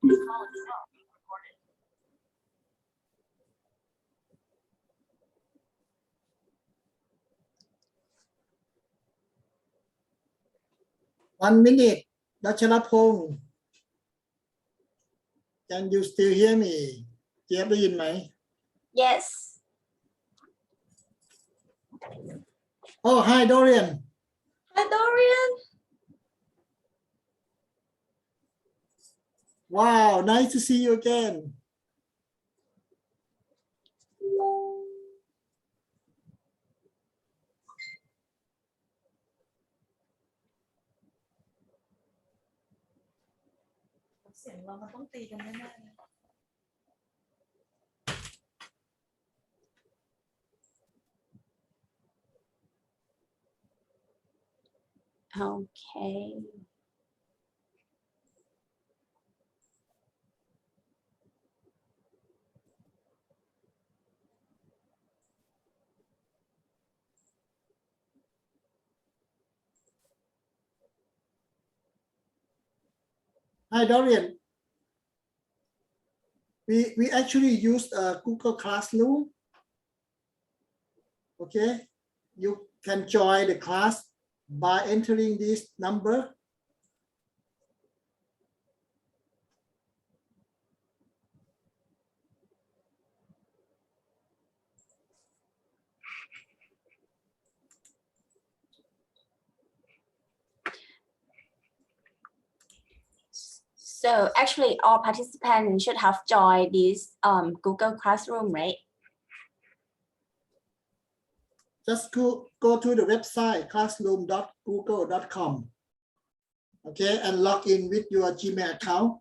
1 minute รัชรพงศ์ Can you still hear me เจี๊ยบได้ยินไหม Yes. Oh hi Dorian Hi, Dorian. Wow nice to see you again เสียงเรามันต้องตีกันแน่ๆเลย Okay. Hi Dorian we actually used a Google Classroom okay you can join the class by entering this number So actually, all participants should have joined this Google Classroom, right? just go to the website classroom.google.com okay and log in with your Gmail account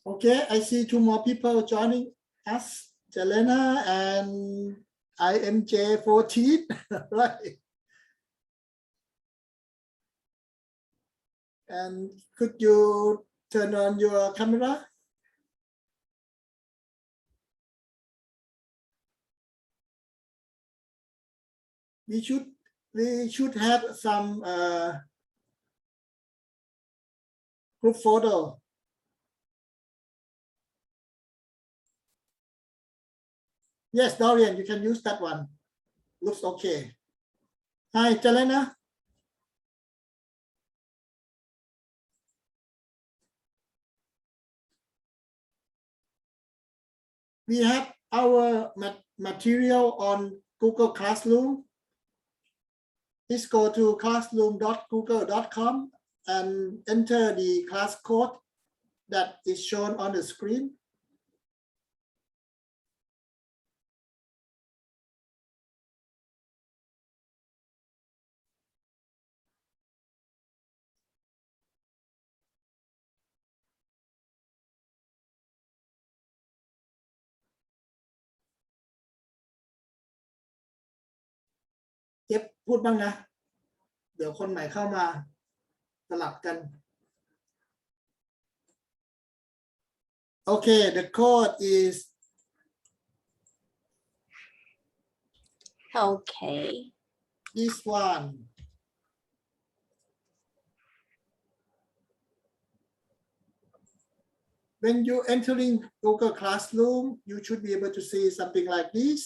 Okay, I see 2 more people joining us, Jelena and IMJ14, right? And could you turn on your camera? We should have some group photo. Yes, Dorian, you can use that one. Looks okay. Hi, Jelena. We have our material on Google Classroom. Please go to classroom.google.com and enter the class code that is shown on the screen.เจ็บพูดบ้างนะ เดี๋ยวคนใหม่เข้ามาสลับกัน Okay, the code is Okay. this one. When you entering Google Classroom, you should be able to see something like this,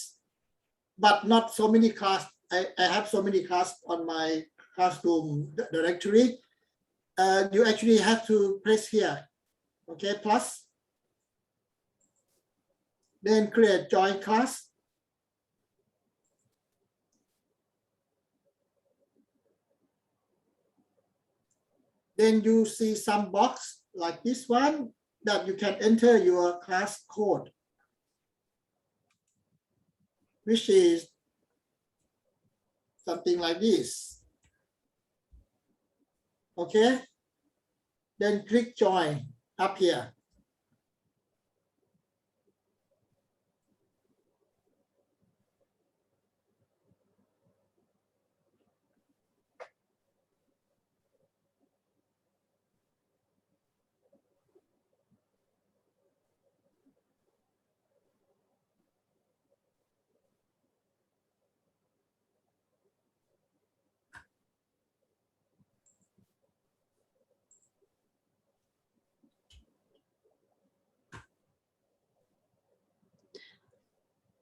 but not so many class. I have so many class on my classroom directory. You actually have to press here, okay, plus. Then create join class. Then you see some box like this one that you can enter your class code, which is something like this. Okay, then click join up here.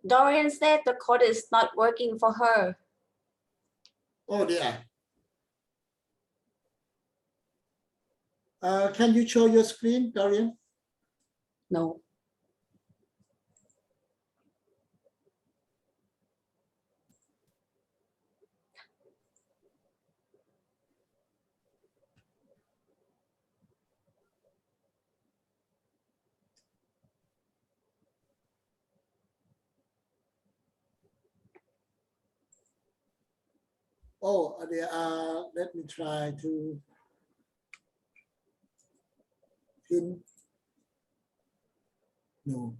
Dorian said the code is not working for her. Oh dear. Can you show your screen, Dorian? No. Oh, there are, let me try to pin. No.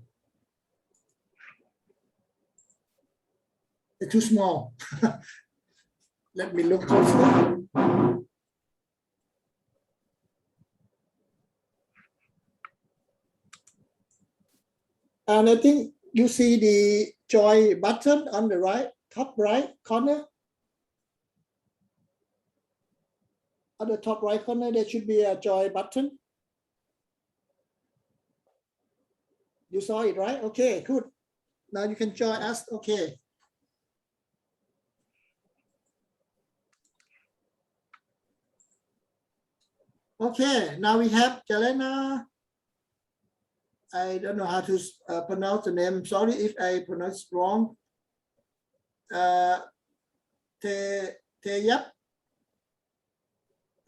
It's too small. Let me look closely. And I think you see the join button on the right, top right corner. On the top right corner, there should be a join button. You saw it, right? Okay, good. Now you can join us. Okay. Okay, now we have Jelena. I don't know how to pronounce the name. Sorry if I pronounce wrong. Teyap.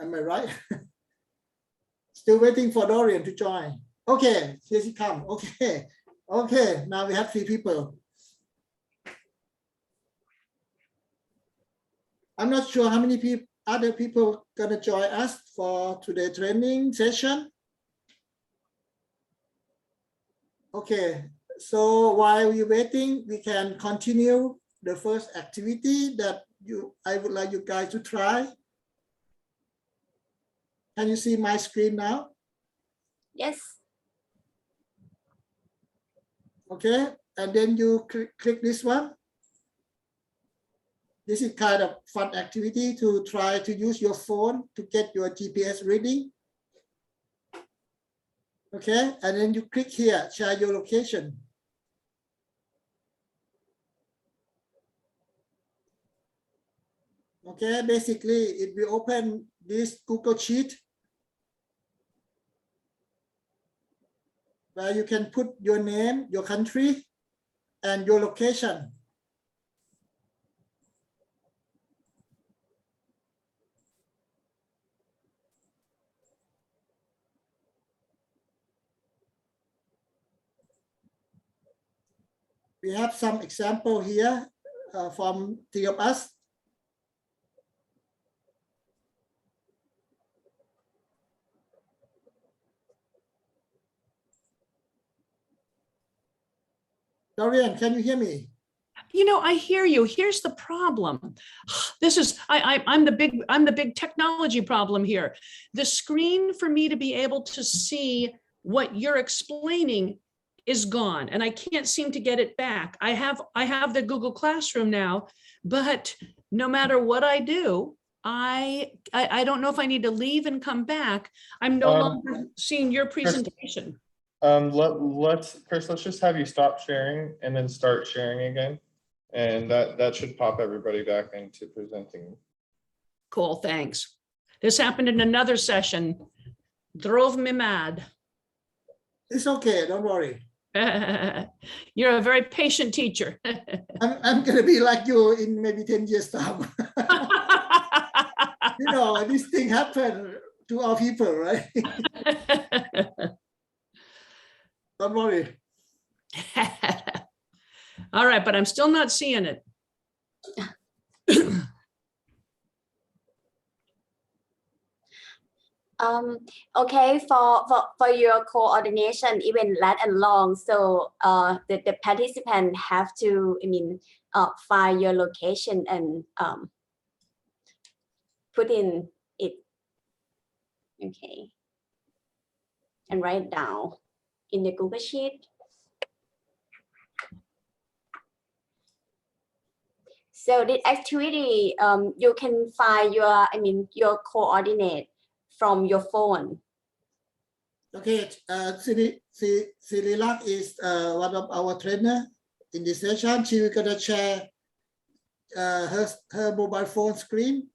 Am I right? Still waiting for Dorian to join. Okay, here she comes. Okay, okay. Now we have 3 people. I'm not sure how many people, other people gonna join us for today's training session. Okay, so while we're waiting, we can continue the first activity that I would like you guys to try. Can you see my screen now? Yes. Okay, and then you click this one. This is kind of fun activity to try to use your phone to get your GPS reading. Okay, and then you click here, share your location. Okay, basically it will open this Google Sheet where you can put your name, your country, and your location. We have some example here from 3 of us. Dorian, can you hear me? You know, I hear you. Here's the problem. This is I'm the big technology problem here. The screen for me to be able to see what you're explaining is gone, and I can't seem to get it back. I have the Google Classroom now, but no matter what I do, I don't know if I need to leave and come back. I'm no longer seeing your presentation. Chris, let's just have you stop sharing and then start sharing again. And that should pop everybody back into presenting. Cool, thanks. This happened in another session. Drove me mad. It's okay, don't worry. You're a very patient teacher. I'm gonna be like you in maybe 10 years time. You know, this thing happened to our people, right? Don't worry. All right, but I'm still not seeing it. Okay, for your coordination, even lat and long, so the participant have to, find your location and put in it. Okay, and write down in the Google Sheet. So this activity, you can find your coordinate from your phone. Okay, Sirilak is one of our trainer in this session. She will gonna share her mobile phone screen,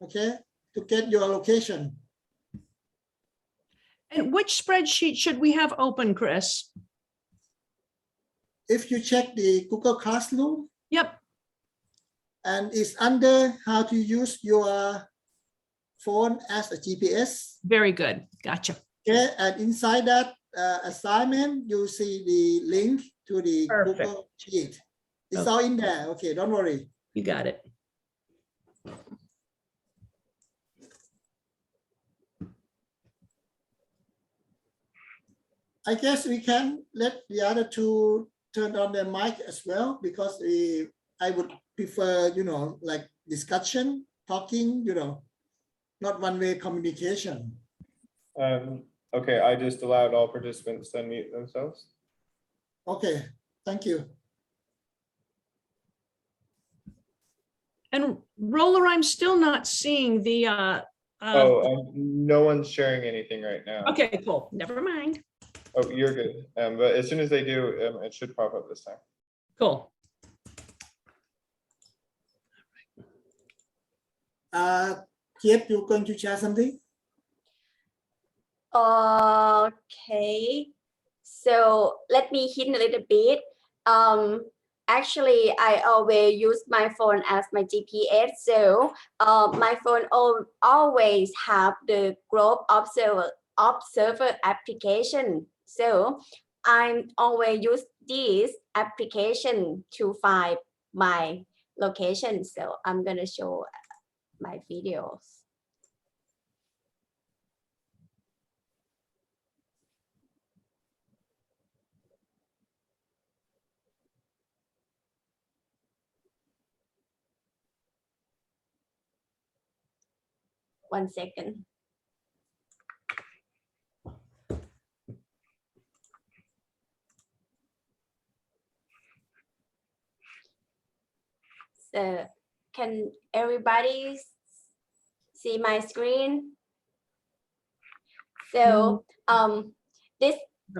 okay, to get your location. And which spreadsheet should we have open, Chris? If you check the Google Classroom, Yep. and it's under how to use your phone as a GPS. Very good. Gotcha. Okay, and inside that assignment, you see the link to the Perfect. Google Sheet. It's Okay. all in there. Okay, don't worry. You got it. I guess we can let the other two turn on their mic as well, because I would prefer, like discussion, talking, not one-way communication. Okay, I just allowed all participants to unmute themselves. Okay, thank you. And Roller, I'm still not seeing the, No one's sharing anything right now. okay, cool. Never mind. Oh, you're good. But as soon as they do, it should pop up this time. Cool. Kip, you're going to share something? Okay, so let me hint a little bit. Actually, I always use my phone as my GPS. So my phone always have the Globe Observer application. So I always use this application to find my location. So I'm gonna show my videos. One second. So can everybody see my screen? So this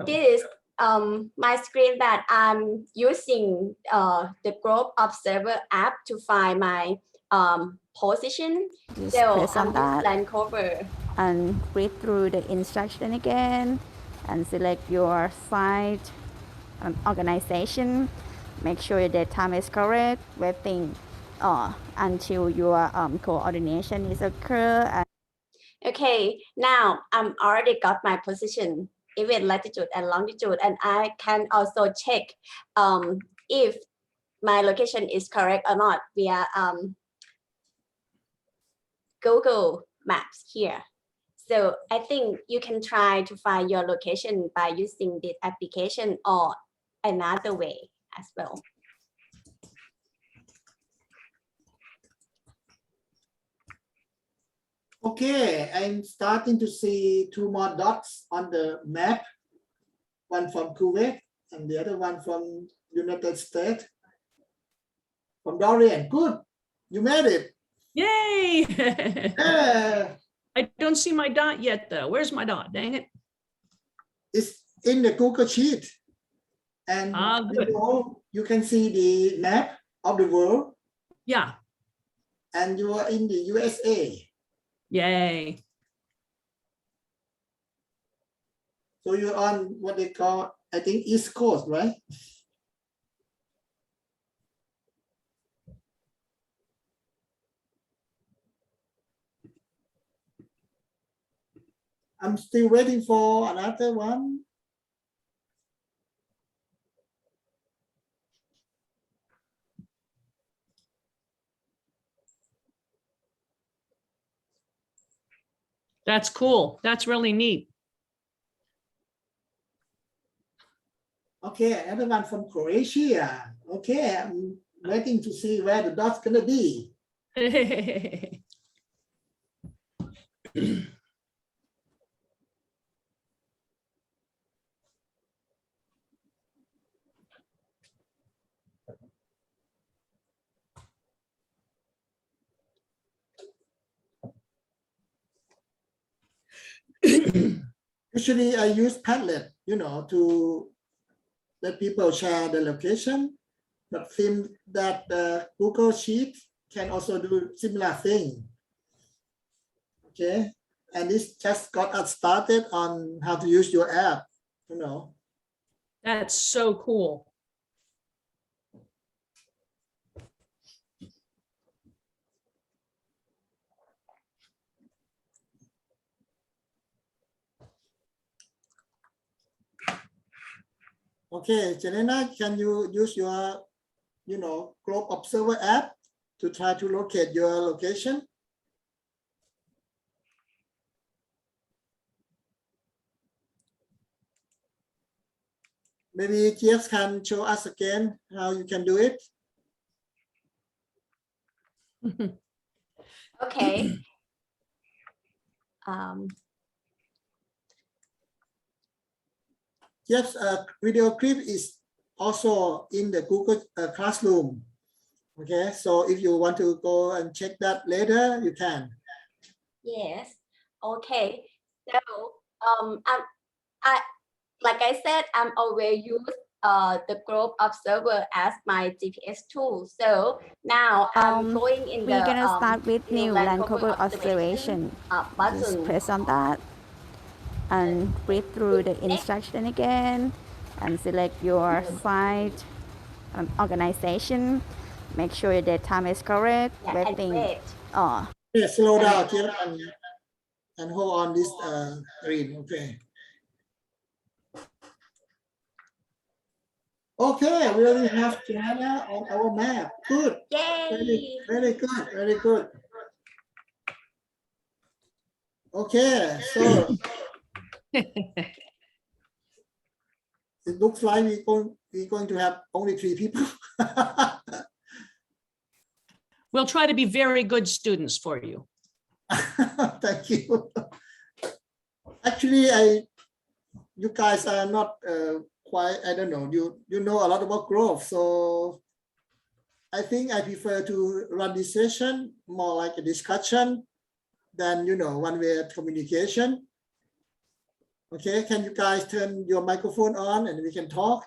is my screen that I'm using the Globe Observer app to find my position. Just So press on I'm that land cover. and read through the instruction again and select your site and organization. Make sure the time is correct, waiting until your coordination is occur. And Okay, now I'm already got my position, even latitude and longitude, and I can also check if my location is correct or not via Google Maps here. So I think you can try to find your location by using this application or another way as well. Okay, I'm starting to see two more dots on the map. One from Kuwait and the other one from United States. From Dorian. Good. You made it. Yay. Yeah. I don't see my dot yet, though. Where's my dot? Dang it. It's in the Google Sheet. And Good. you can see the map of the world. Yeah. And you are in the USA. Yay. So you're on what they call, I think, East Coast, right? I'm still waiting for another one. That's cool. That's really neat. Okay, everyone from Croatia. Okay, I'm waiting to see where the dot's gonna be. Usually I use Padlet, to let people share the location, but seems that Google Sheet can also do similar thing. Okay, and this just got us started on how to use your app, That's so cool. Okay, Jelena, can you use your, Globe Observer app to try to locate your location? Maybe Jeff can show us again how you can do it. Okay. Jeff's video clip is also in the Google Classroom. Okay, so if you want to go and check that later, you can. Yes. Okay. So I like I said, I'm always use the Globe Observer as my GPS tool. So now I'm going in We're the gonna start with new land cover observation observation. Just button. press on that and read through the instruction again and select your site and organization. Make sure the time is correct. Yeah, and Waiting. wait. Yeah, slow down, Jeff, and hold on this screen. Okay. Okay, we already have Joanna on our map. Good. Yay! Very good. Very good. Okay, so it looks like we're going to have only 3 people. We'll try to be very good students for you. Thank you. Actually, you guys are not quite, I don't know, you know a lot about growth, so I think I prefer to run this session more like a discussion than, one-way communication. Okay, can you guys turn your microphone on and we can talk,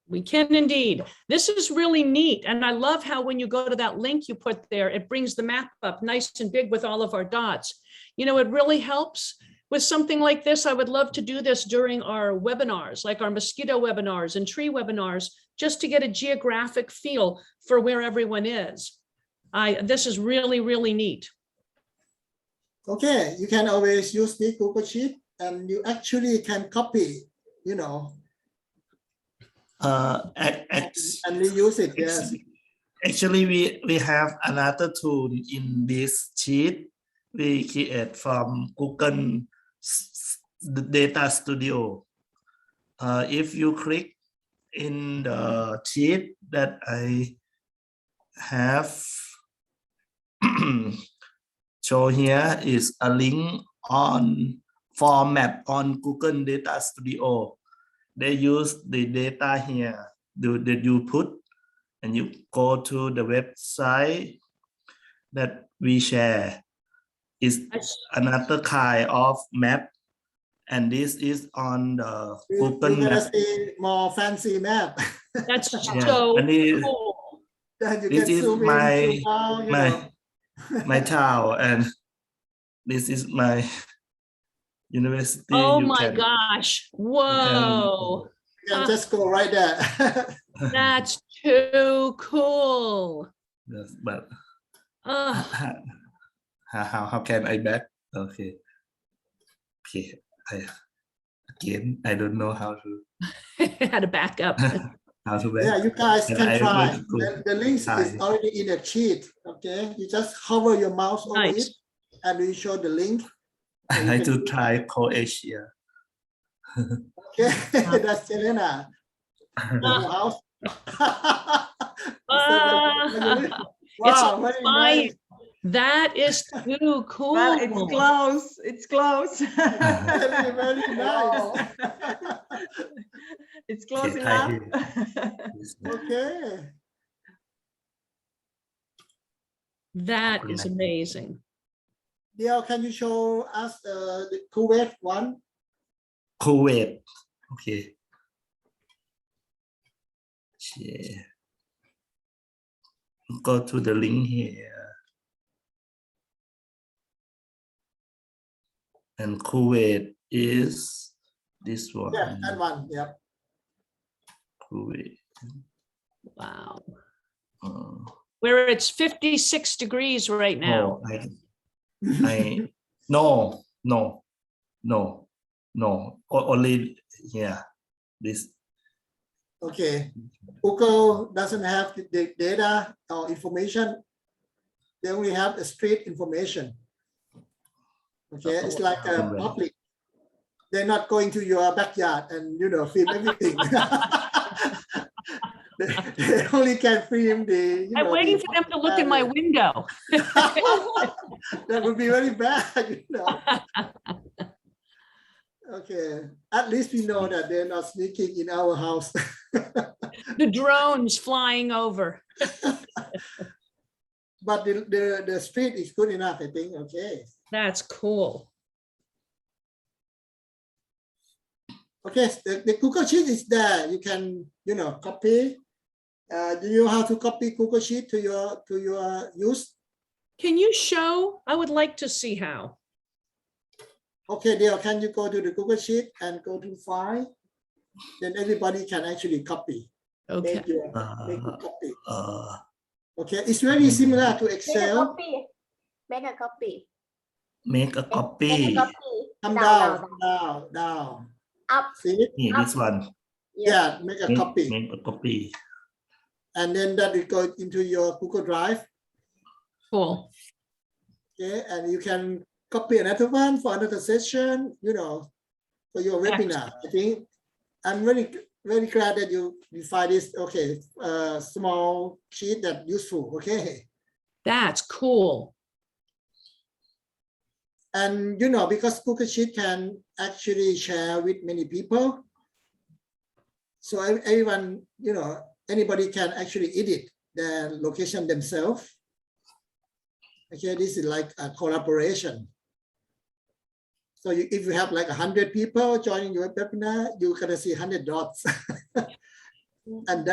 We can indeed. This is really neat. And I love how when you go to that link you put there, it brings the map up nice and big with all of our dots. It really helps with something like this. I would love to do this during our webinars, like our mosquito webinars and tree webinars, just to get a geographic feel for where everyone is. This is really, really neat. Okay, you can always use the Google Sheet and you actually can copy, and reuse it. Yes. Actually, we have another tool in this sheet we create from Google Data Studio. If you click in the sheet that I have show here is a link on format on Google Data Studio. They use the data here that you put, and you go to the website that we share. Is another kind of map, and this is on the Google You're Map. see more fancy map. That's Yeah, so and cool. That you this can is zoom in, my zoom out, my town, and this is my university. Oh You my can- gosh. Whoa. You can just go right there. That's too cool. Yes, but Oh, how can I back? Okay. I don't know how to had to back up. back. Yeah, you guys And can I try. will go The link is try. already in the sheet. Okay, you just hover your mouse over Nice. it and we show the link. So you I can- to try Croatia. Okay, that's Selena. Our house. Wow, very fine. nice. That is too cool. Well, it's close. It's close. Very, very nice. It's close Okay, enough. Okay. That is amazing. Dale, can you show us the Kuwait one? Kuwait. Okay. Share. Go to the link here. And Kuwait is this one. Yeah, that one. Yeah. Kuwait. Wow. Uh, Where it's 56 degrees right now. No, no, only here. This. Okay. Google doesn't have the data or information. They only have the street information. Okay, it's like a public. They're not going to your backyard and film everything. they only can film the. I'm waiting for them to look in my window. That would be very bad. Okay, at least we know that they're not sneaking in our house. The drones flying over. But the street is good enough, I think. Okay. That's cool. Okay, the Google Sheet is there. You can, copy. Do you know how to copy Google Sheet to your use? Can you show? I would like to see how. Okay, Dale, can you go to the Google Sheet and go to File? Then everybody can actually copy. Okay. Make your copy. Uh, Okay, it's very similar to Make a Excel. copy. Make a copy. make a Make copy. a copy. Come Down, down. Up. See it? Here, this one. Yeah, make a copy. Make a copy. And then that will go into your Google Drive. Cool. Okay, and you can copy another one for another session, for your webinar. I think I'm very, very glad that you find this, okay, small sheet that useful, okay? That's cool. And, because Google Sheet can actually share with many people. So everyone, anybody can actually edit their location themselves. Okay, this is like a collaboration. So if you have like 100 people joining your webinar, you're gonna see 100 dots. And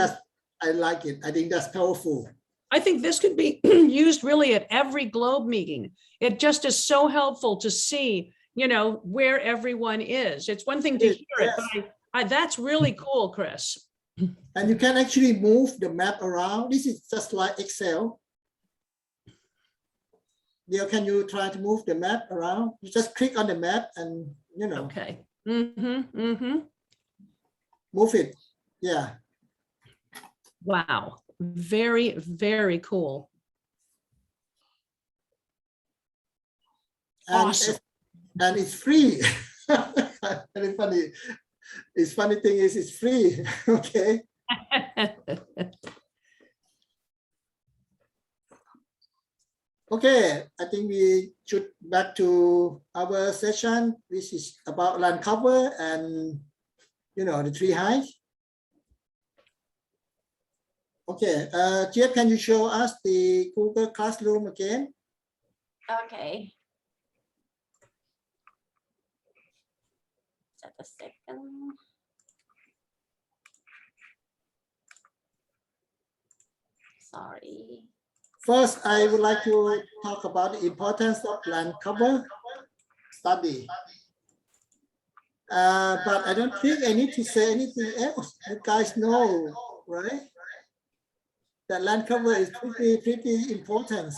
I like it. I think that's powerful. I think this could be used really at every Globe meeting. It just is so helpful to see, where everyone is. It's one thing to hear it, but that's really cool, Chris. And you can actually move the map around. This is just like Excel. Can you try to move the map around? You just click on the map and, Okay. Mm-hmm. move it. Yeah. Wow. Very, very cool. And Awesome. and it's free. Very funny. It's funny thing is it's free. Okay. Okay, I think we should back to our session, which is about land cover and the tree height. Okay, Jeff, can you show us the Google Classroom again? Okay. Just a second. Sorry. First, I would like to talk about the importance of land cover study. But I don't think I need to say anything else. You guys know, right? That land cover is pretty important.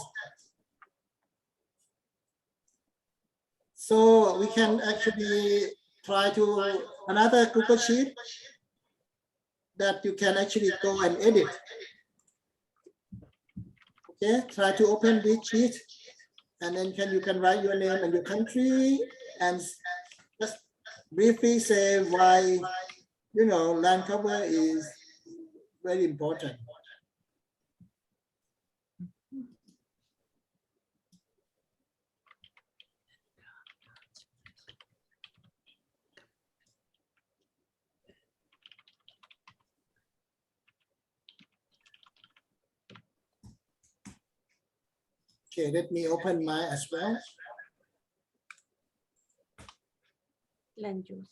So we can actually try to another Google Sheet that you can actually go and edit. Okay, try to open this sheet And then you can write your name and your country and just briefly say why, you know, land cover is very important. Okay, let me open mine as well. Land use.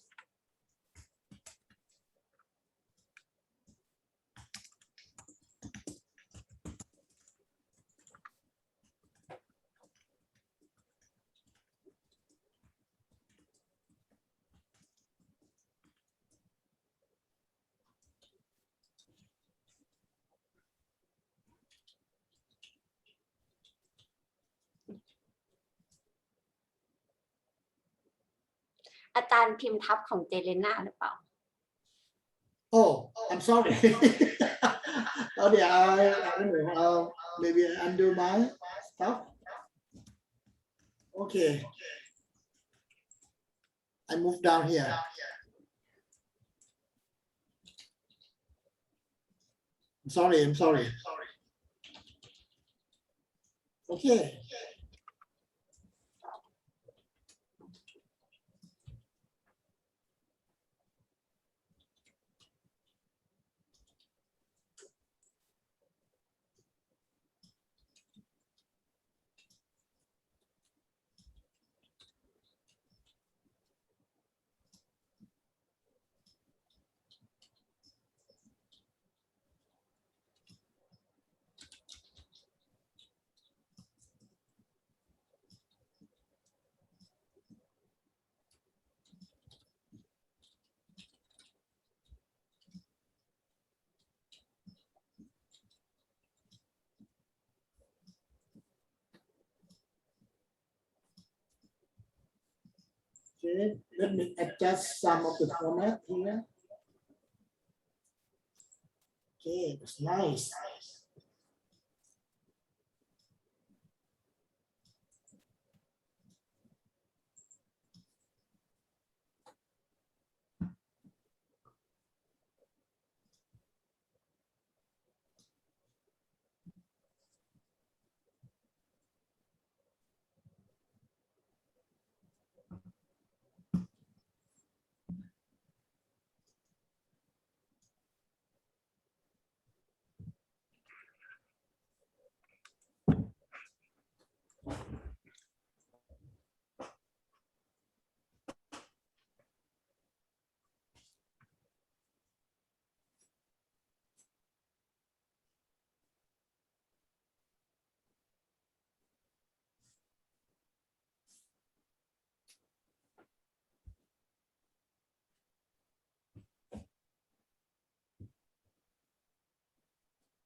อาจารย์พิมพ์ทับของเจเลน่าหรือเปล่า Oh, I'm sorry. Oh yeah, I don't know. Maybe I undo my stuff. Okay. I move down here. I'm sorry. Okay. Okay, let me adjust some of the format here. Okay, that's nice.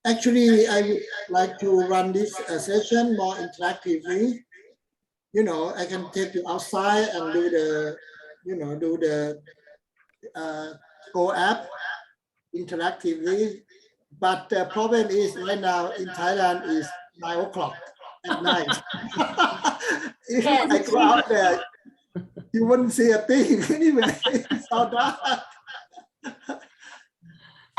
Actually, I would like to run this session more interactively. You know, I can take you outside and do the, you know, do the Go app interactively. But the problem is right now in Thailand is 9 o'clock at night. If Yes. I go out there, you wouldn't see a thing anyway. It's all dark.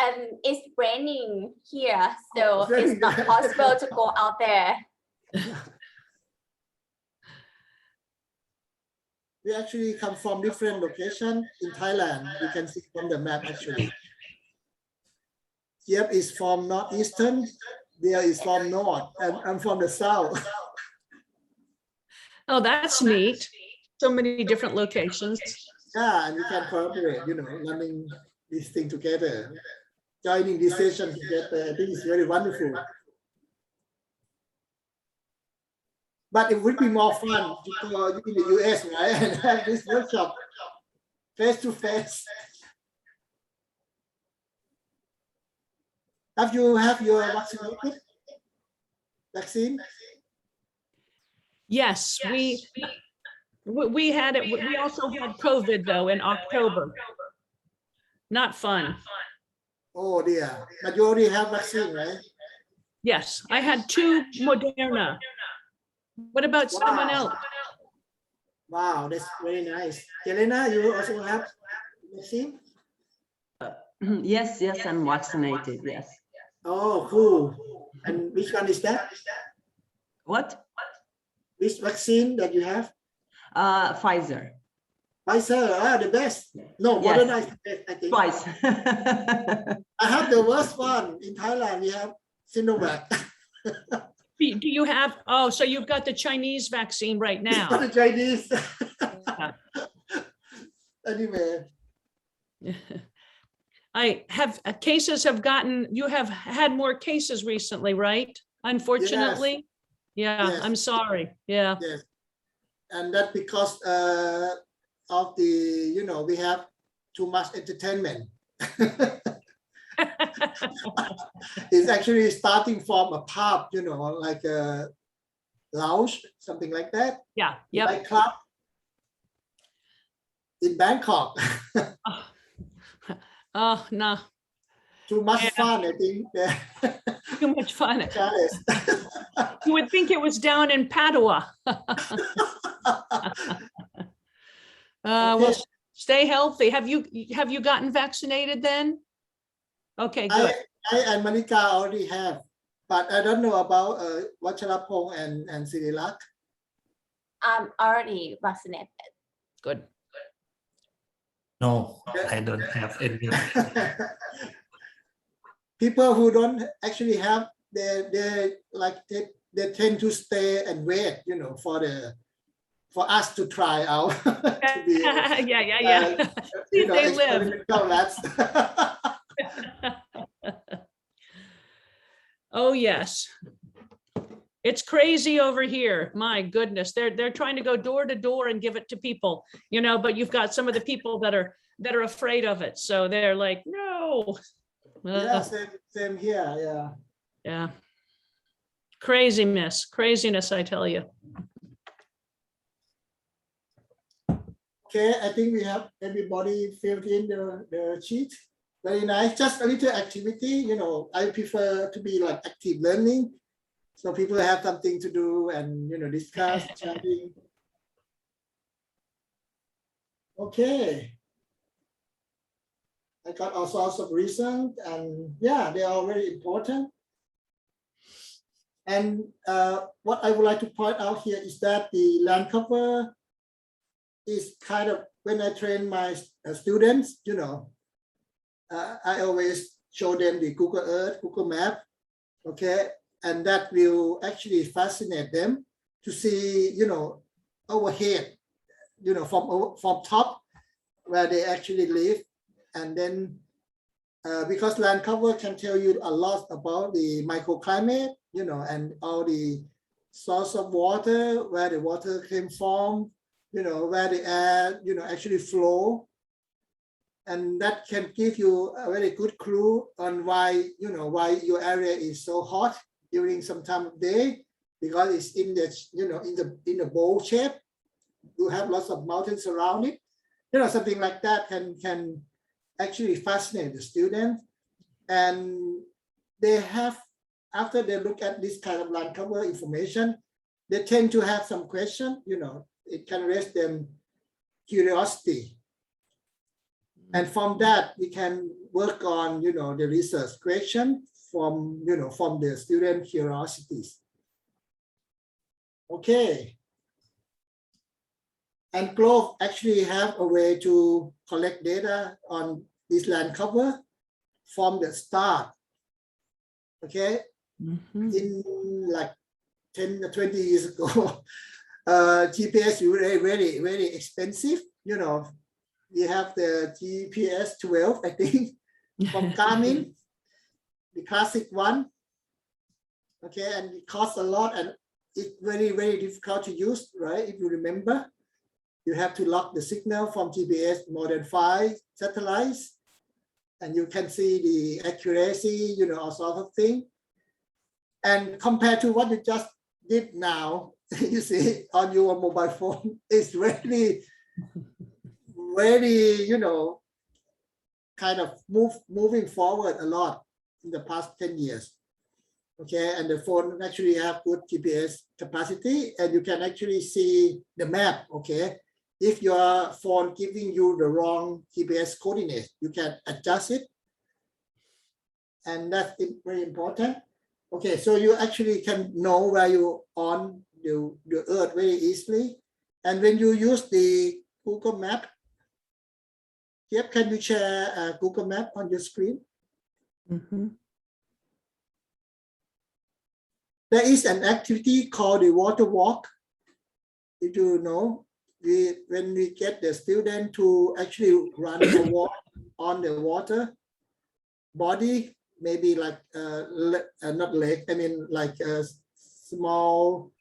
And it's raining here, so It's raining it's not there. possible to go out there. We actually come from different locations in Thailand. You can see from the map actually. Yep is from northeastern, there is from north, and I'm from the south. Oh, that's neat. So many different locations. Yeah, and we can cooperate, you know, running this thing together, joining this session together. I think it's very wonderful. But it would be more fun to go in the US, right? And have this workshop face to face. Have you your vaccine? Yes, we had it. We also had COVID though in October. Not fun. Oh dear, but you already have vaccine, right? Yes, I had 2 Moderna. What about someone Wow. else? Wow, that's very nice. Jelena, you also have vaccine? Yes, yes, I'm vaccinated. Yes. Oh, cool. And which one is that? What? Which vaccine that you have? Pfizer. Pfizer, the best. No, Yes. Moderna is the best, I think. Twice. I have the worst one. In Thailand, we have Sinovac. Do you have, oh, so you've got the Chinese vaccine right For now? the Chinese. Anyway, I have, cases have gotten, you have had more cases recently, right? Unfortunately? Yeah, Yes. I'm sorry. Yeah. yes. And that because of the, we have too much entertainment. It's actually starting from a pub, like a lounge, something like that. Yeah, yep. Nightclub in Bangkok. Oh, no, Too much Yeah. fun, I think. too much fun. Charles. You would think it was down in Padua. Well, stay healthy. Have you gotten vaccinated then? Okay, good. I and Manika already have, but I don't know about Vacharapong and Sirilak. I'm already vaccinated. Good. No, I don't have any. People who don't actually have, they tend to stay and wait, for us to try out. To be, Yeah. See if they live. experimental rats. Oh, yes. It's crazy over here. My goodness. They're trying to go door to door and give it to people, but you've got some of the people that are afraid of it. So they're like, no. Yeah, same here. Yeah. Yeah. Craziness, I tell you. Okay, I think we have everybody filled in the sheet. Very nice. Just a little activity, I prefer to be like active learning. So people have something to do and, discuss, chatting. Okay. I got all sorts of reasons and yeah, they are very important. And what I would like to point out here is that the land cover is kind of, when I train my students, I always show them the Google Earth, Google Map, okay? And that will actually fascinate them to see, overhead, from top where they actually live. And then because land cover can tell you a lot about the microclimate, and all the source of water, where the water came from, where the air, actually flow. And that can give you a very good clue on why, why your area is so hot during some time of day, because it's in the, in a bowl shape. You have lots of mountains around it. Something like that can actually fascinate the student. And they have, after they look at this kind of land cover information, they tend to have some question, it can raise them curiosity. And from that, we can work on, the research question from, from the student curiosities. Okay. And Glove actually have a way to collect data on this land cover from the start. Okay. In like 10 or 20 years ago, GPS was very, very expensive. We have the GPS 12, I think, from Garmin, the classic one. Okay, and it costs a lot and it's very, very difficult to use, right? If you remember, you have to lock the signal from GPS more than 5 satellites, and you can see the accuracy, all sorts of things. And compared to what you just did now, you see on your mobile phone, it's really, very, kind of moving forward a lot in the past 10 years. Okay, and the phone actually have good GPS capacity, and you can actually see the map. Okay, if your phone giving you the wrong GPS coordinates, you can adjust it, and that's very important. Okay, so you actually can know where you on the Earth very easily, and when you use the Google Map, yep, can you share a Google Map on your screen? Mhm. There is an activity called the water walk. If you know, when we get the student to actually run or walk on the water body, maybe like not lake, I mean like a small,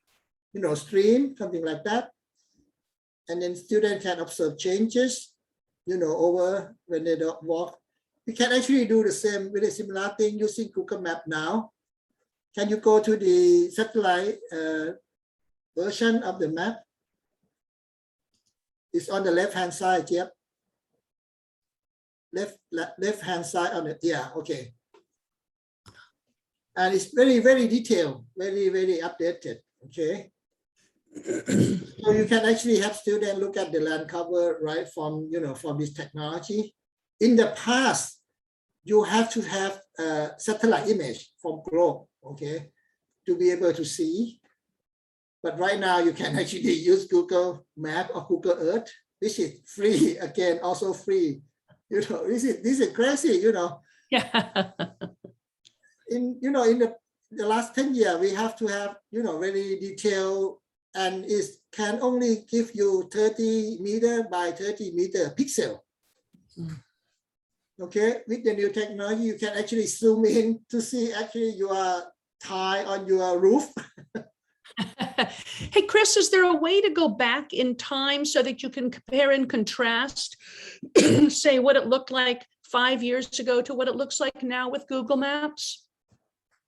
stream, something like that. And then student can observe changes, over when they don't walk. We can actually do the same, really similar thing using Google Map now. Can you go to the satellite version of the map? It's on the left-hand side, yep. Left-hand side on it, yeah, okay. And it's very, very detailed, very, very updated, okay. So you can actually have students look at the land cover right from, from this technology. In the past, you have to have a satellite image from globe, okay, to be able to see. But right now you can actually use Google Map or Google Earth, which is free, again, also free. This is crazy, Yeah. in the last 10 years, we have to have, very detailed, and it can only give you 30 meter by 30 meter pixel. Okay, with the new technology, you can actually zoom in to see actually your tile on your roof. Hey, Chris, is there a way to go back in time so that you can compare and contrast, say what it looked like 5 years ago to what it looks like now with Google Maps?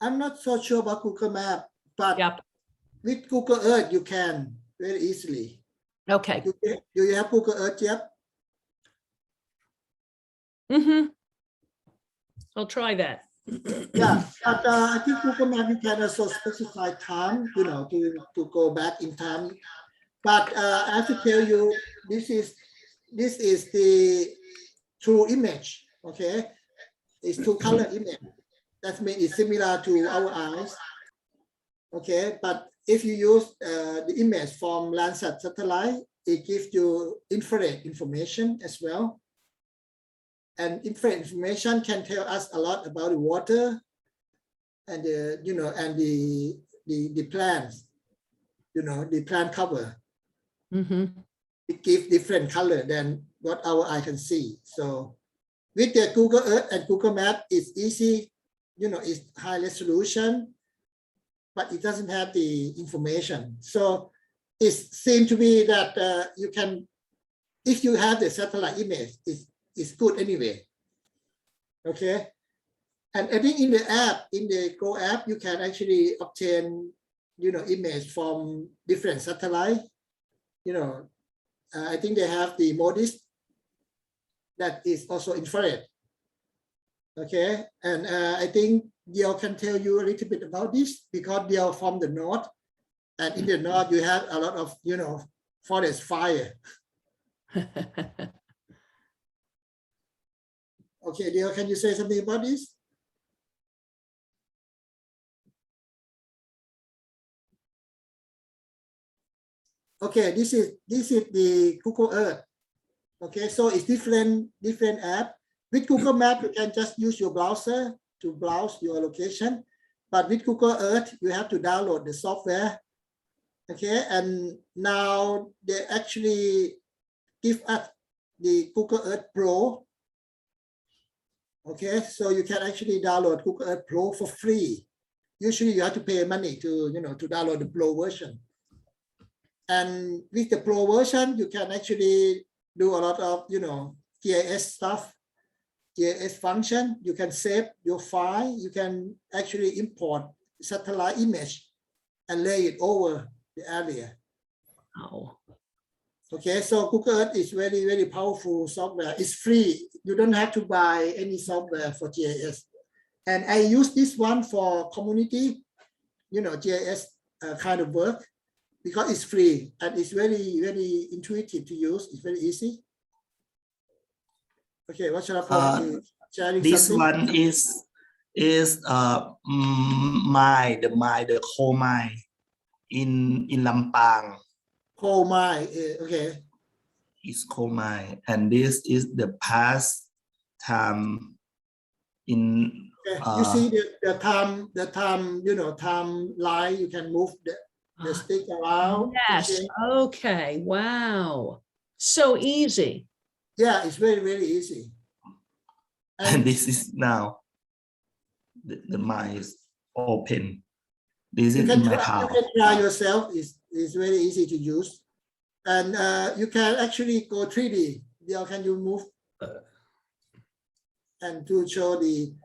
I'm not so sure about Google Map, but Yep. with Google Earth, you can very easily. Okay. Do you have Google Earth yet? Mm-hmm. I'll try that. Yeah, but I think Google Map, you can also specify time, to go back in time. But I have to tell you, this is the true image, okay? It's two color image. That means it's similar to our eyes, okay? But if you use the image from Landsat satellite, it gives you infrared information as well. And infrared information can tell us a lot about the water and the plants, the plant cover. Mm-hmm. It gives different color than what our eye can see. So with the Google Earth and Google Map, it's easy, it's high resolution, but it doesn't have the information. So it seems to be that you can, if you have the satellite image, it's good anyway. Okay. And I think in the app, in the Go app, you can actually obtain, image from different satellite. I think they have the MODIS that is also infrared. Okay. And I think Dion can tell you a little bit about this because they are from the north. And in the north, you have a lot of, forest fire. Okay, Dion, can you say something about this? Okay, this is the Google Earth. Okay, so it's different app. With Google Map, you can just use your browser to browse your location. But with Google Earth, you have to download the software. Okay, and now they actually give us the Google Earth Pro. Okay, so you can actually download Google Earth Pro for free. Usually you have to pay money to, to download the Pro version. And with the Pro version, you can actually do a lot of, GIS stuff, GIS function. You can save your file. You can actually import satellite image and lay it over the area. Oh. Okay, so Google Earth is very, very powerful software. It's free. You don't have to buy any software for GIS. And I use this one for community, GIS kind of work, because it's free and it's very, very intuitive to use. It's very easy. Okay, what shall I put? Sharing This something? one is the coal mine in Lampang. Coal mine, okay. Is coal mine, and this is the past time in. Okay. You see the time, timeline. You can move the stick around. Yes, okay, wow. So easy. Yeah, it's very, very easy. And this is now the mine is open. This You is can in my try, you house. can try yourself. It's very easy to use. And you can actually go 3D. Can you move? And to show you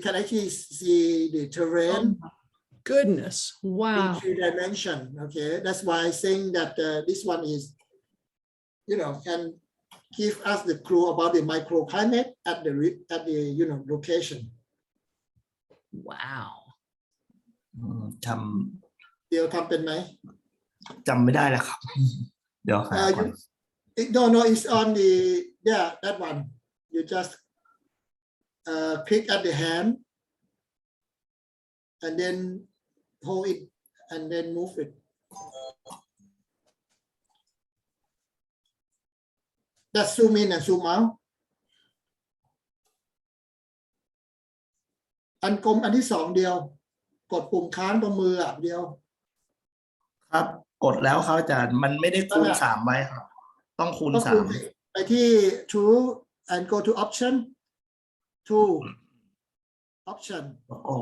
can actually see the terrain Goodness, in wow. 3 dimension. Okay, that's why I'm saying that this one is, can give us the clue about the microclimate at the location. Wow. จ เดี๋ยวทำเป็นไหม ำไม่ได้แล้วครับ เดี๋ยวหาก่อน No, it's on that one. You just click at the hand and then hold it and then move it. That's zoom in and zoom out. อันกลมอันที่สองเดียว กดปุ่มค้างตรงมือเดียว ครับกดแล้วครับอาจารย์มันไม่ได้คูณ 3ไว้ครับต้องคูณ ก็คือ 3 ไปที่ tool and go to option tool option แล้วก็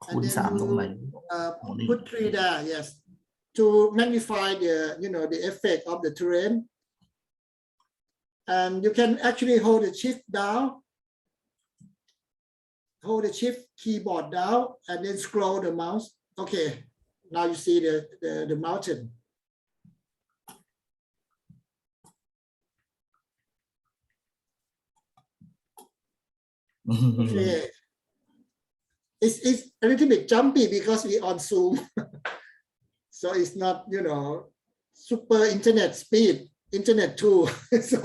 คูณ And then 3 ตรงไหน put 3 there, yes, to magnify the effect of the terrain. And you can actually hold the shift down, hold the shift keyboard down, and then scroll the mouse. Okay, now you see the mountain. Okay. It's a little bit jumpy because we on Zoom. So it's not, super internet speed, internet too. So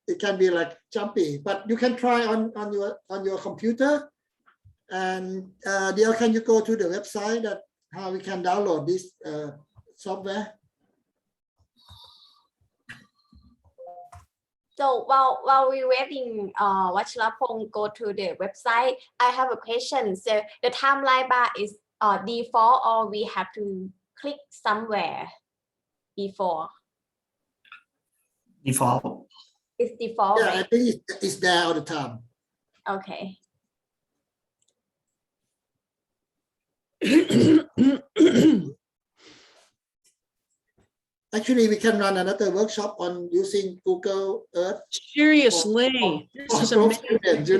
it can be like jumpy, but you can try on your computer. And can you go to the website that how we can download this software? So while we waiting, Vacharapong go to the website. I have a question. So the timeline bar is default, or we have to click somewhere before? default It's default, Yeah, I right? think it's there all the time. Okay. Actually, we can run another workshop on using Google Earth. Seriously, this is for amazing. students,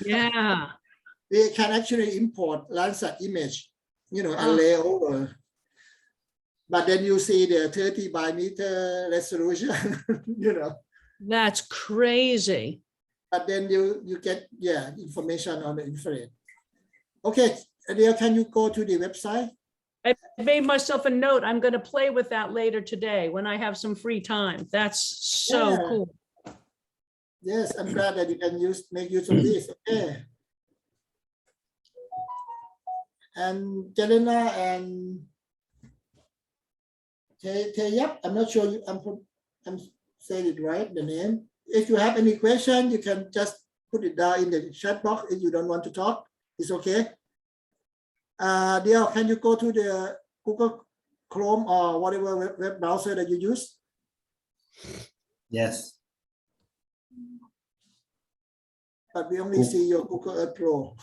Yeah. We can actually import Landsat image, and lay over. But then you see the 30 by meter resolution, That's crazy. But then you get, information on the infrared. Okay, Adele, can you go to the website? I made myself a note. I'm going to play with that later today when I have some free time. That's so Yeah. cool. Yes, I'm glad that you can make use of this. Okay. And Jelena and Yep, I'm not sure I'm saying it right, the name. If you have any question, you can just put it down in the chat box. If you don't want to talk, it's okay. Dale, can you go to the Google Chrome or whatever web browser that you use? yes But we only see your Google Earth Pro.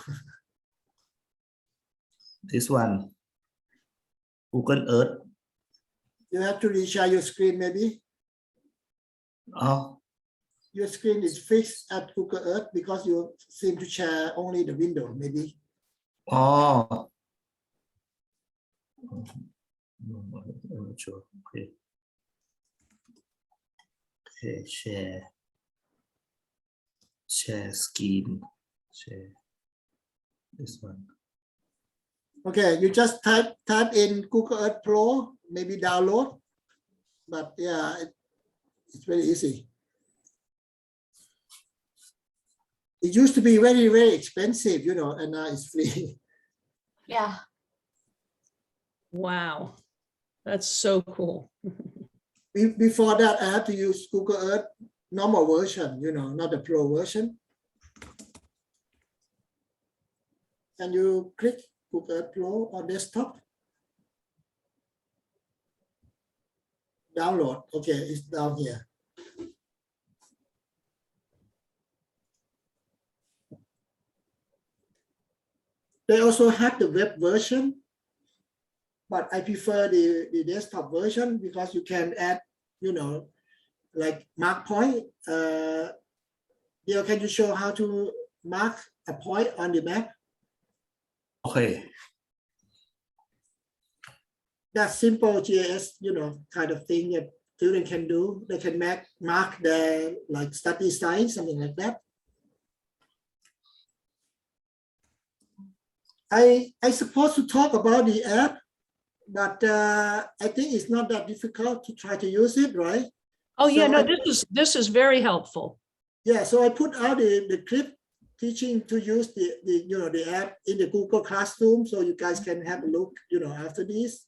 this one Google Earth You have to reshare your screen maybe. oh Your screen is fixed at Google Earth because you seem to share only the window maybe. oh I'm not sure okay share screen share This one. Okay, you just type in Google Earth Pro, maybe download, but yeah, it's very easy. It used to be very, very expensive, you know, and now it's free. Yeah. Wow. That's so cool. Before that, I had to use Google Earth normal version, you know, not the Pro version. And you click Google Earth Pro on desktop. Download. Okay, it's down here. They also have the web version, but I prefer the desktop version because you can add, you know, like mark point. Can you show how to mark a point on the map? Okay. That simple GIS, you know, kind of thing that students can do. They can mark their like study site, something like that. I supposed to talk about the app, but I think it's not that difficult to try to use it, right? Oh, yeah, So no, I- this is very helpful. Yeah, so I put out the clip teaching to use the app in the Google Classroom, so you guys can have a look, you know, after this.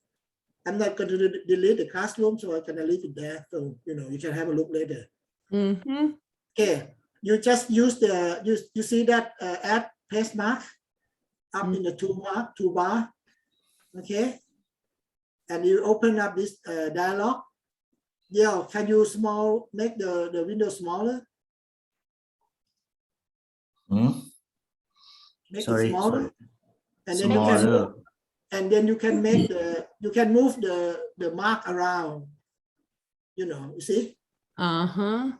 I'm not going to delete the classroom, so I'm going to leave it there, so you know you can have a look later. Mm-hmm. Okay, you just use you see that app paste mark up in the toolbar, okay, and you open up this dialog. Yeah, can you make the window smaller? Hmm? Make Sorry, it smaller, sorry. and then you can Smaller. and then you can make you can move the mark around, you know, you see, Uh-huh.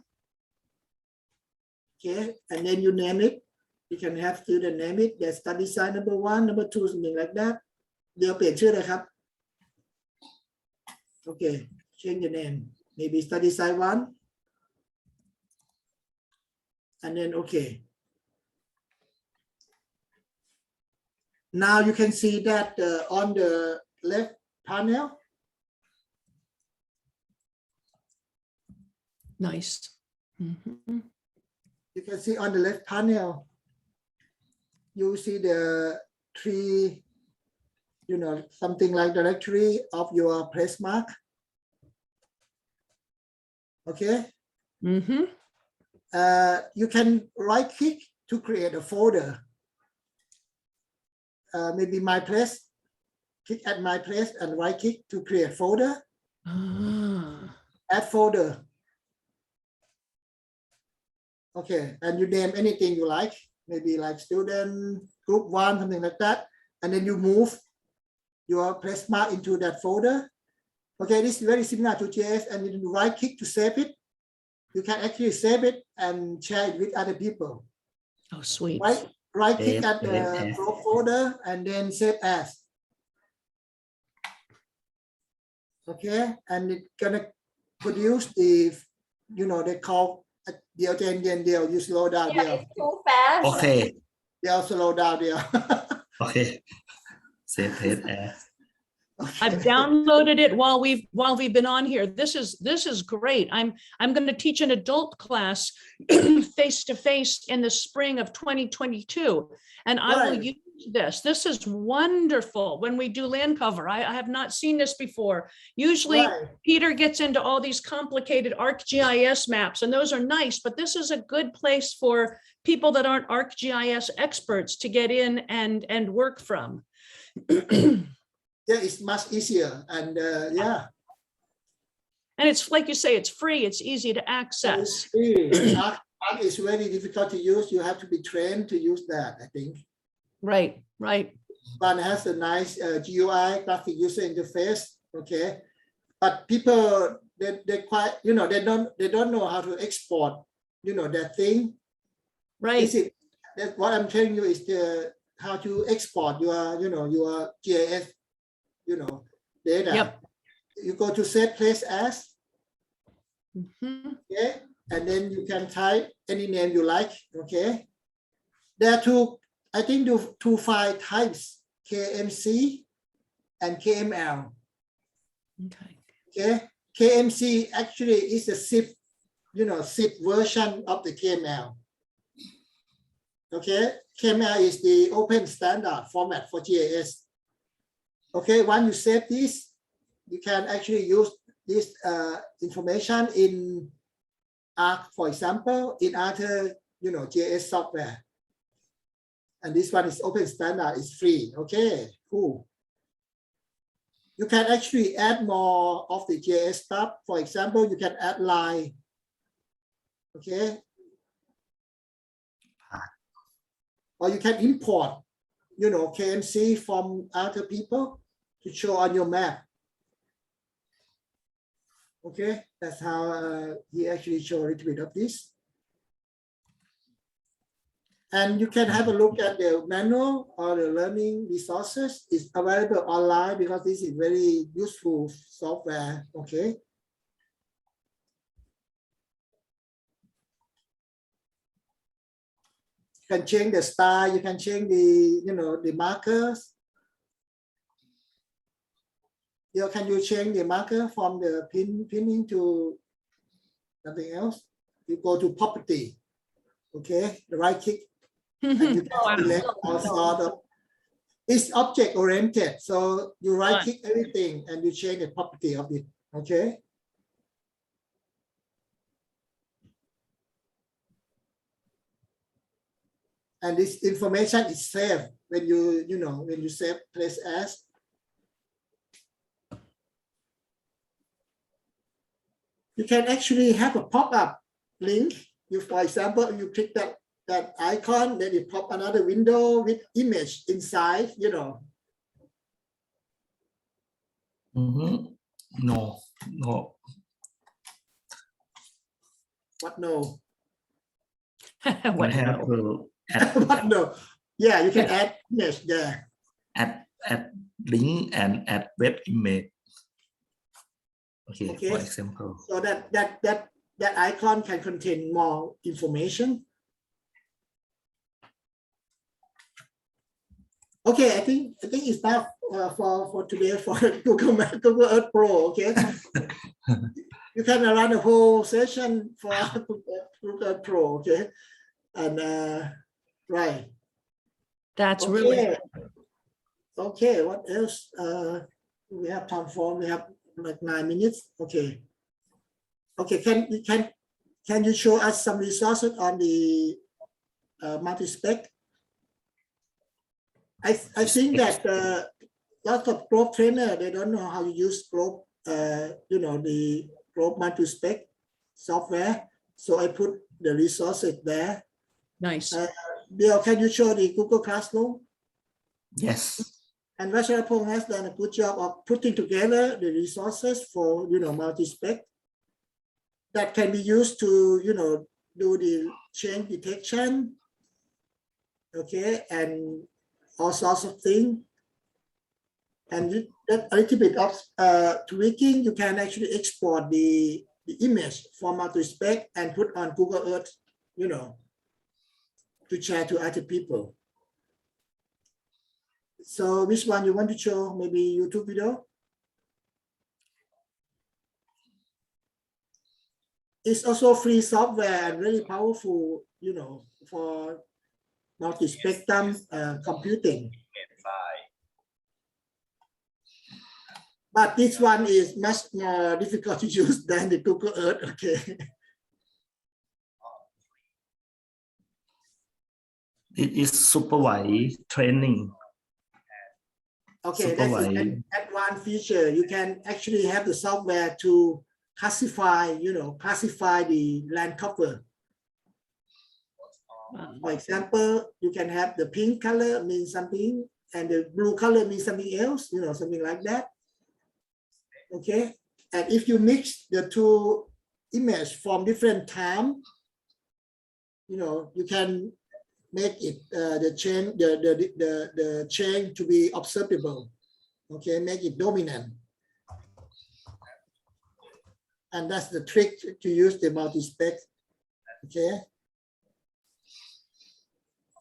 okay, and then you name it. You can have student name it. There's study site number 1, number 2, something like that. เดี๋ยวเปลี่ยนชื่อเลยครับ Okay, change the name. Maybe study site 1. And then okay. Now you can see that on the left panel, Nice. Mhm. you can see on the left panel, you see the 3, you know, something like directory of your place mark. Okay. Mm-hmm. You can right click to create a folder. Maybe my place, click at my place and right click to create folder, Ah. add folder. Okay, and you name anything you like, maybe like student, group 1, something like that. And then you move your place mark into that folder. Okay, this is very similar to JS, and you right click to save it. You can actually save it and share it with other people. Oh, sweet. Right click Save at the as. group folder and then save as. Okay, and it's gonna produce the, you know, they call you slow down Yeah, it's too fast. Okay. slow down Okay. Save it as. I've downloaded it while we've been on here. This is great. I'm going to teach an adult class face to face in the spring of 2022, and I will Right. use this. This is wonderful when we do land cover. I have not seen this before. Usually Right. Peter gets into all these complicated ArcGIS maps, and those are nice, but this is a good place for people that aren't ArcGIS experts to get in and work from. Yeah, it's much easier, and yeah, And it's like you say, it's free, it's easy to access. it's free. Arc is very difficult to use. You have to be trained to use that, I think. Right, right. One has a nice GUI, graphic user interface. Okay, but people they quite, you know, they don't know how to export, you know, that thing. Right. Is it that what I'm telling you is how to export your, you know, your GIS, you know, data. Yep. You go to set place as, Mhm. okay, and then you can type any name you like. Okay, there are I think do two file types, KMC and KML. Okay. Okay, KMC actually is a zip, zip version of the KML. Okay, KML is the open standard format for GIS. Okay, once you save this, you can actually use this information in ARC, for example, in other, GIS software. And this one is open standard, it's free. Okay, cool. You can actually add more of the GIS stuff. For example, you can add line. Okay. Or you can import, KMC from other people to show on your map. Okay, that's how he actually showed a little bit of this. And you can have a look at the manual or the learning resources. It's available online because this is very useful software. Okay. You can change the style. You can change the, the markers. Can you change the marker from the pinning to something else? You go to property. Okay, the right click. And you can select all sort of, it's object oriented. So you right click everything and you change the property of it. Okay. And this information is saved when when you save place as. You can actually have a pop-up link. For example, you click that icon, then it pop another window with image inside, No. What no? What I have no? to add, What no? Yeah, you can add image there. add link and add web image. Okay, Okay. for example. So that icon can contain more information. Okay, I think it's enough for today for Google Earth Pro. Okay, you can run a whole session for Google Earth Pro. Okay, and right. That's Okay. really, Okay. What else? We have time for. We have like 9 minutes. Okay. Okay. Can you show us some resources on the multi-spec? I think that lots of Globe trainer, they don't know how to use Globe, the Globe multi-spec software. So I put the resources there. nice. Bill, can you show the Google Classroom? Yes. And Vacharapong has done a good job of putting together the resources for, multi-spec that can be used to, do the change detection. Okay, and all sorts of things. And with that a little bit of tweaking, you can actually export the image from multi-spec and put on Google Earth, to share to other people. So which one you want to show? Maybe YouTube video? It's also free software and really powerful, for multi-spectrum computing. But this one is much more difficult to use than the Google Earth. Okay. It is supervised training. Okay, that's an advanced feature. You can actually have the software to classify, classify the land cover. For example, you can have the pink color means something and the blue color means something else, something like that. Okay, and if you mix the two images from different time, you can make it the change to be observable. Okay, make it dominant. And that's the trick to use the multi-spec. Okay.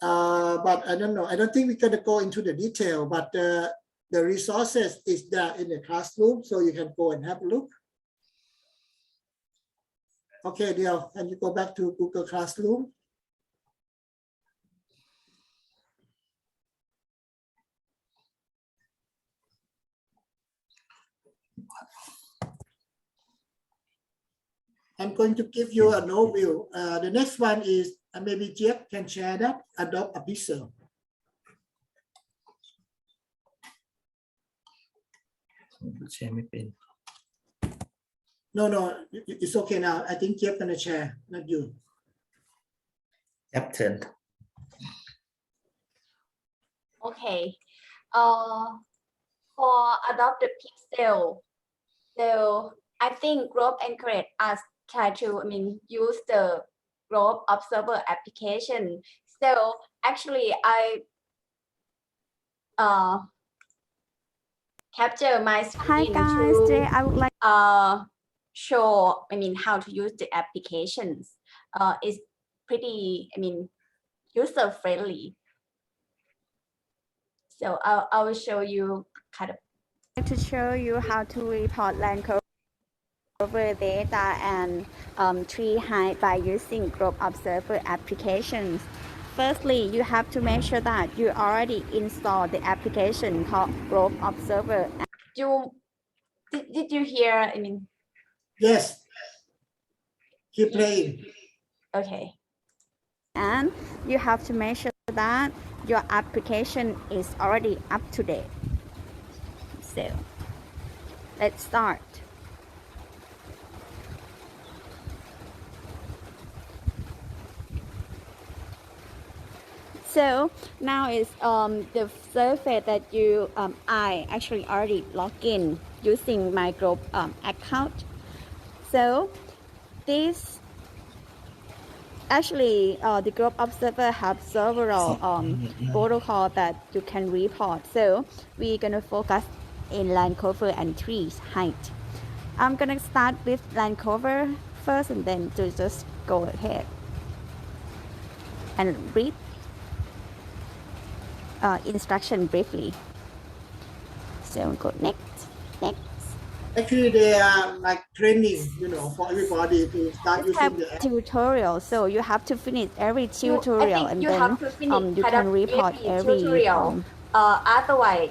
But I don't know. I don't think we're gonna go into the detail, but the resources is there in the classroom, so you can go and have a look. Okay, Dale, can you go back to Google Classroom? I'm going to give you an overview. The next one is maybe Jeff can share that. Adopt a pixel. Share ไม่เป็น No, it's okay now. I think Jeff gonna share, not you. Captain Okay. For adopt the pixel, so I think Group Encourage us try to use the Group Observer application. So actually I capture my Hi screen guys, today to I would like show how to use the applications. It's pretty user friendly. So I will show you kind of to show you how to report land cover data and tree height by using Group Observer applications. Firstly, you have to make sure that you already installed the application called Group Observer. Did you hear? Yes. Keep playing. Okay. And you have to make sure that your application is already up to date. So let's start. So now is the survey that you I actually already logged in using my group account. So this actually the Group Observer have several protocol that you can report. So we're gonna focus in land cover and trees height. I'm gonna start with land cover first, and then to just go ahead and read instruction briefly. So go next. Actually, they are like training, for everybody to start This have using the app. tutorial, so you have to finish every I tutorial, think and you then have to finish you kind can of report every tutorial. Otherwise,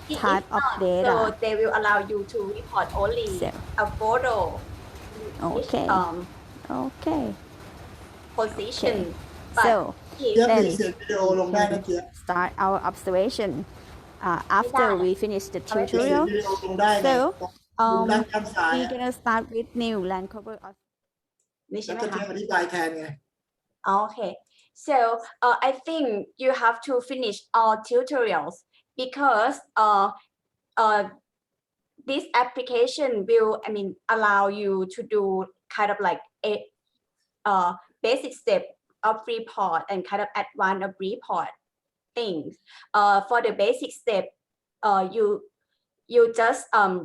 it type is of not, data. so they will allow you to report only So, a photo. okay. Okay. Position. Okay. But So if เจี๊ยบ then มีเสียงวิดีโอลงได้นะเจี๊ยบ start our observation after we finish the เสียง tutorial. วิดีโอลงได้ใน So มุมด้านข้างซ้าย we're gonna start with new land cover. นี่ใช่ แล้ว ไหม ก็ คะ เจี๊ยบอธิบายแทนไง Okay, so I think you have to finish all tutorials because this application will allow you to do kind of like a basic step of report and kind of advanced of report things. For the basic step, you just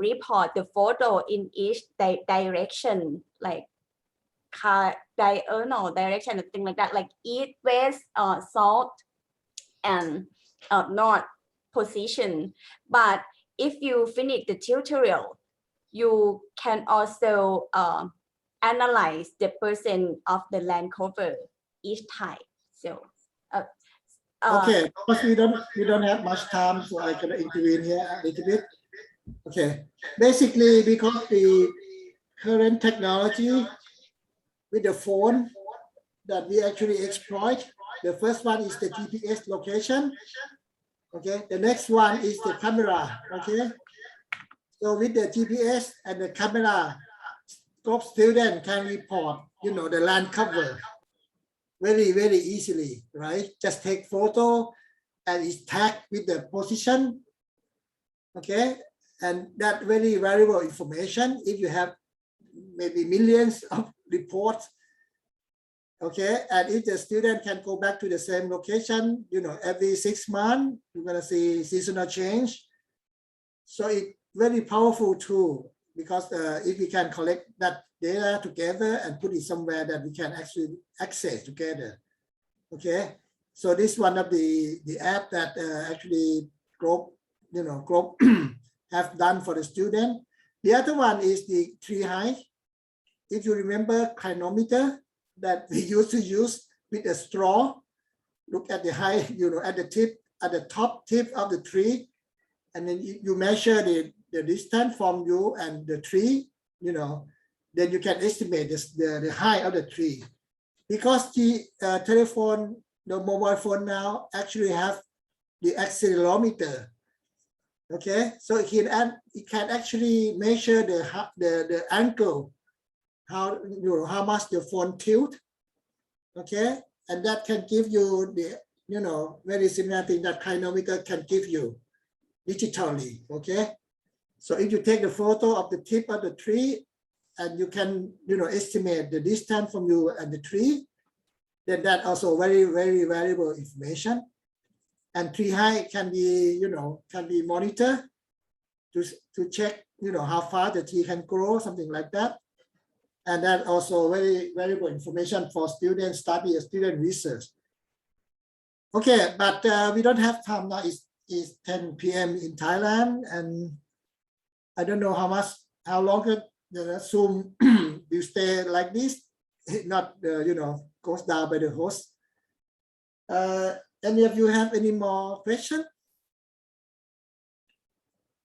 report the photo in each direction, like diurnal direction and things like that, like east, west, south, and north position. But if you finish the tutorial, you can also analyze the percent of the land cover each time. So Okay, because we don't have much time, so I can intervene here a little bit. Okay, basically because the current technology with the phone that we actually exploit, the first one is the GPS location. Okay, the next one is the camera. Okay, so with the GPS and the camera, top student can report, the land cover very easily, right? Just take photo and it's tagged with the position. Okay, and that very valuable information if you have maybe millions of reports. Okay, and if the student can go back to the same location, every 6 months, you're gonna see seasonal change. So it's very powerful tool because if we can collect that data together and put it somewhere that we can actually access together. Okay, So this is one of the app that actually Group have done for the student. The other one is the tree height. If you remember clinometer that we used to use with a straw, look at the height, at the tip, at the top tip of the tree, and then you measure the distance from you and the tree, then you can estimate the height of the tree. Because the telephone, the mobile phone now actually have the accelerometer. Okay, so it can actually measure the angle, how much the phone tilt. Okay, and that can give you the very similar thing that clinometer can give you digitally. Okay, so if you take the photo of the tip of the tree and you can estimate the distance from you and the tree, then that also very, very valuable information. And tree height can be monitored to check how far the tree can grow, something like that. And that also very valuable information for student study, student research. Okay, but we don't have time now. It's 10 p.m. in Thailand, and I don't know how long the Zoom will stay like this. It not goes down by the host. Any of you have any more questions?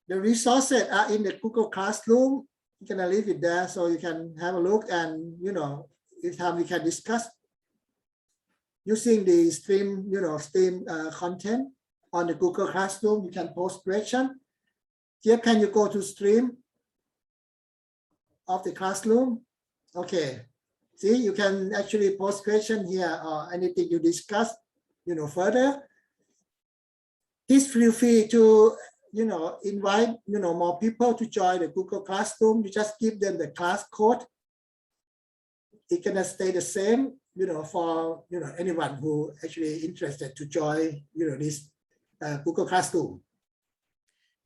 The resources are in the Google Classroom. I'm gonna leave it there so you can have a look, and if time we can discuss using the stream, content on the Google Classroom. You can post question. Here, can you go to stream of the classroom? Okay. See, you can actually post question here or anything you discuss, further. Please feel free to, invite, more people to join the Google Classroom. You just give them the class code. It's gonna stay the same, for, anyone who actually interested to join, this Google Classroom.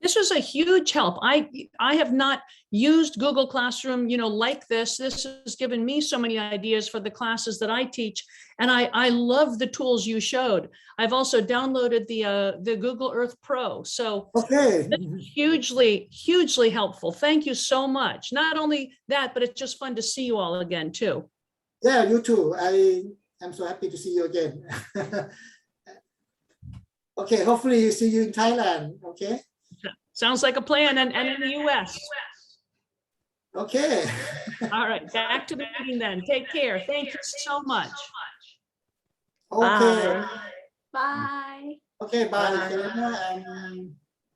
This was a huge help. I have not used Google Classroom, like this. This has given me so many ideas for the classes that I teach. And I love the tools you showed. I've also downloaded the Google Earth Pro. So okay, hugely, hugely helpful. Thank you so much. Not only that, but it's just fun to see you all again too. Yeah, you too. I am so happy to see you again. Okay, hopefully see you in Thailand. Okay. Sounds like a plan, and in the US. Okay. All right, back to the meeting then. Take care. Thank you so much. Okay. Bye. Okay, bye. Bye. Helena and